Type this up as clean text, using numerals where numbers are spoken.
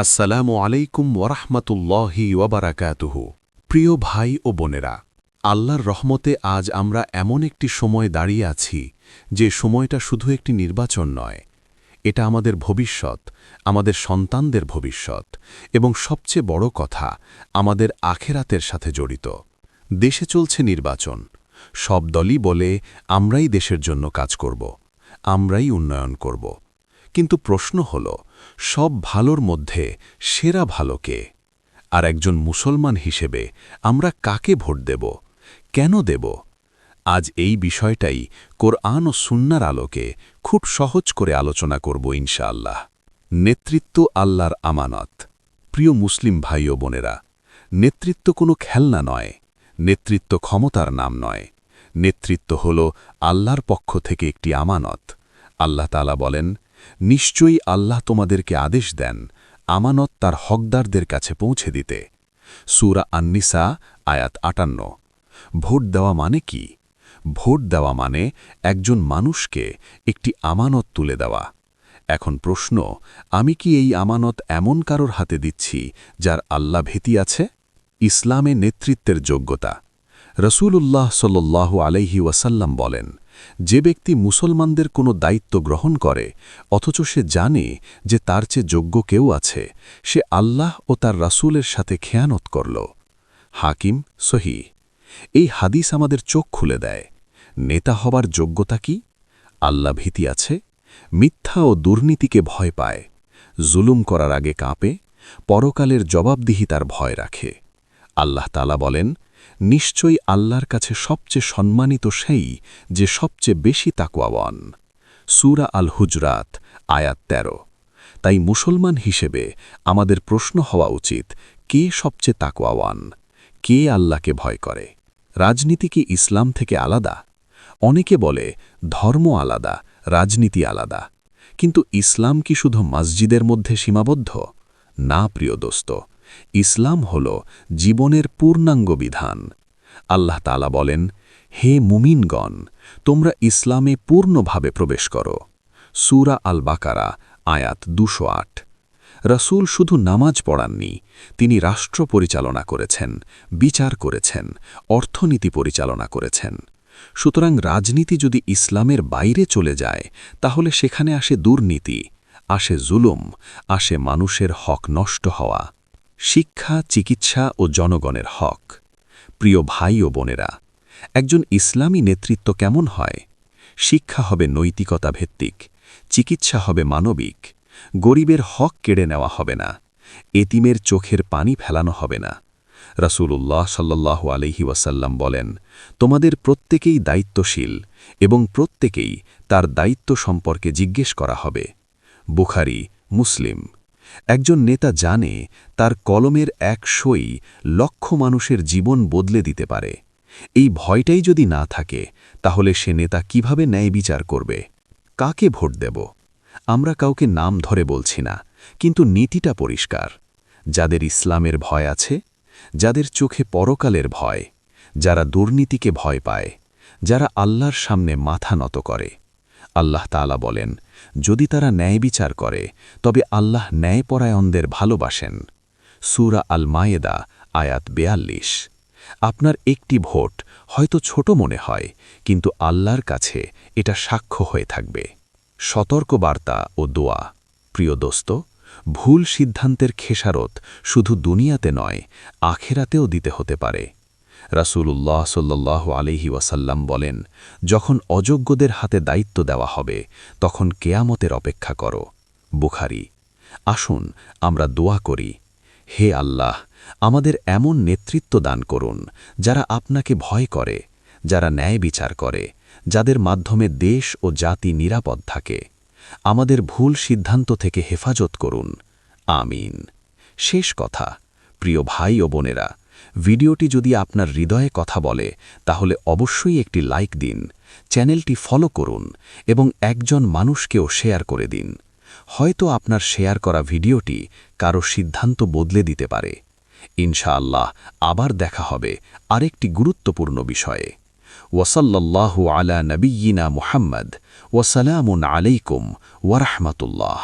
আসসালামু আলাইকুম ওয়ারাহমাতুল্লাহি ওয়াবারাকাতুহু। প্রিয় ভাই ও বোনেরা, আল্লাহর রহমতে আজ আমরা এমন একটি সময় দাঁড়িয়ে আছি যে সময়টা শুধু একটি নির্বাচন নয়, এটা আমাদের ভবিষ্যৎ, আমাদের সন্তানদের ভবিষ্যৎ এবং সবচেয়ে বড় কথা আমাদের আখেরাতের সাথে জড়িত। দেশে চলছে নির্বাচন, সব দলই বলে আমরাই দেশের জন্য কাজ করব, আমরাই উন্নয়ন করব। কিন্তু প্রশ্ন হল, সব ভালোর মধ্যে সেরা ভালো কে? আর একজন মুসলমান হিসেবে আমরা কাকে ভোট দেব, কেন দেব? আজ এই বিষয়টাই কোরআন ও সুন্নাহর আলোকে খুব সহজ করে আলোচনা করব ইনশাআল্লাহ। নেতৃত্ব আল্লাহর আমানত। প্রিয় মুসলিম ভাই ও বোনেরা, নেতৃত্ব কোনো খেলনা নয়, নেতৃত্ব ক্ষমতার নাম নয়, নেতৃত্ব হল আল্লাহর পক্ষ থেকে একটি আমানত। আল্লাহ তাআলা বলেন, নিশ্চয়ই আল্লাহ তোমাদেরকে আদেশ দেন আমানত তার হকদারদের কাছে পৌঁছে দিতে। সূরা আন-নিসা আয়াত ৫৮। ভোট দেওয়া মানে কি? ভোট দেওয়া মানে একজন মানুষকে একটি আমানত তুলে দেওয়া। এখন প্রশ্ন, আমি কি এই আমানত এমন কারোর হাতে দিচ্ছি যার আল্লাহ ভীতি আছে? ইসলামে নেতৃত্বের যোগ্যতা। রাসূলুল্লাহ সাল্লাল্লাহু আলাইহি ওয়াসাল্লাম বলেন, যে ব্যক্তি মুসলমানদের কোনো দায়িত্ব গ্রহণ করে অথচ সে জানে যে তার চেয়ে যোগ্য কেউ আছে, সে আল্লাহ ও তার রাসূলের সাথে খেয়ানত করল। হাকিম সহিহ। এই হাদিস আমাদের চোখ খুলে দেয়। নেতা হবার যোগ্যতা কি? আল্লাহ ভীতি আছে, মিথ্যা ও দুর্নীতিকে ভয় পায়, জুলুম করার আগে কাঁপে, পরকালের জবাবদিহিতার ভয় রাখে। আল্লাহ তাআলা বলেন, নিশ্চয়ই আল্লাহর কাছে সবচেয়ে সম্মানিত সেই যে সবচেয়ে বেশি তাকওয়াওয়ান। সূরা আল হুজরাত আয়াত ১৩। তাই মুসলমান হিসেবে আমাদের প্রশ্ন হওয়া উচিত, কে সবচেয়ে তাকওয়াওয়ান, কে আল্লাহকে ভয় করে? রাজনীতি কি ইসলাম থেকে আলাদা? অনেকে বলে ধর্ম আলাদা, রাজনীতি আলাদা। কিন্তু ইসলাম কি শুধু মসজিদের মধ্যে সীমাবদ্ধ? না প্রিয় দোস্ত, ইসলাম হল জীবনের পূর্ণাঙ্গ বিধান। আল্লাহ তাআলা বলেন, হে মুমিনগণ, তোমরা ইসলামে পূর্ণভাবে প্রবেশ করো। সূরা আল বাকারা আয়াত ২০৮। রাসূল শুধু নামাজ পড়াননি, তিনি রাষ্ট্র পরিচালনা করেছেন, বিচার করেছেন, অর্থনীতি পরিচালনা করেছেন। সুতরাং রাজনীতি যদি ইসলামের বাইরে চলে যায়, তাহলে সেখানে আসে দুর্নীতি, আসে জুলুম, আসে মানুষের হক নষ্ট হওয়া। শিক্ষা, চিকিৎসা ও জনগণের হক। প্রিয় ভাই ও বোনেরা, একজন ইসলামী নেতৃত্ব কেমন হয়? শিক্ষা হবে নৈতিকতা ভিত্তিক, চিকিৎসা হবে মানবিক, গরিবের হক কেড়ে নেওয়া হবে না, এতিমের চোখের পানি ফেলানো হবে না। রাসূলুল্লাহ সাল্লাল্লাহু আলাইহি ওয়াসাল্লাম বলেন, তোমাদের প্রত্যেকেই দায়িত্বশীল এবং প্রত্যেকেই তার দায়িত্ব সম্পর্কে জিজ্ঞেস করা হবে। বুখারী, মুসলিম। একজন নেতা জানে তার কলমের এক সই লক্ষ মানুষের জীবন বদলে দিতে পারে। এই ভয়টাই যদি না থাকে, তাহলে সে নেতা কিভাবে ন্যায় বিচার করবে? কাকে ভোট দেব? আমরা কাউকে নাম ধরে বলছি না, কিন্তু নীতিটা পরিষ্কার। যাদের ইসলামের ভয় আছে, যাদের চোখে পরকালের ভয়, যারা দুর্নীতিকে ভয় পায়, যারা আল্লাহর সামনে মাথা নত করে। আল্লাহ তাআলা বলেন, যদি তারা ন্যায় বিচার করে তবে আল্লাহ ন্যায়পরায়ণদের ভালোবাসেন। সূরা আল মায়েদা আয়াত ৪২। আপনার একটি ভোট হয়তো ছোট মনে হয়, কিন্তু আল্লাহর কাছে এটা সাক্ষ্য হয়ে থাকবে। সতর্কবার্তা ও দোয়া। প্রিয় দোস্ত, ভুল সিদ্ধান্তের খেসারত শুধু দুনিয়াতে নয়, আখেরাতেও দিতে হতে পারে। রাসূলুল্লাহ সাল্লাল্লাহু আলাইহি ওয়াসাল্লাম বলেন, যখন অযোগ্যদের হাতে দায়িত্ব দেওয়া হবে, তখন কিয়ামতের অপেক্ষা করো। বুখারী। আসুন আমরা দোয়া করি, হে আল্লাহ, আমাদের এমন নেতৃত্ব দান করুন যারা আপনাকে ভয় করে, যারা ন্যায় বিচার করে, যাদের মাধ্যমে দেশ ও জাতি নিরাপদ থাকে। আমাদের ভুল সিদ্ধান্ত থেকে হেফাজত করুন। আমিন। শেষ কথা, প্রিয় ভাই ও বোনেরা, ভিডিওটি যদি আপনার হৃদয়ে কথা বলে, তাহলে অবশ্যই একটি লাইক দিন, চ্যানেলটি ফলো করুন এবং একজন মানুষকেও শেয়ার করে দিন। হয়তো আপনার শেয়ার করা ভিডিওটি কারো সিদ্ধান্ত বদলে দিতে পারে। ইনশাআল্লাহ আবার দেখা হবে আরেকটি গুরুত্বপূর্ণ বিষয়ে। ওয়াসাল্লাল্লাহু আলা নবিয়িনা মুহাম্মদ ওয়াসালামুন আলাইকুম ওয়া রাহমাতুল্লাহ।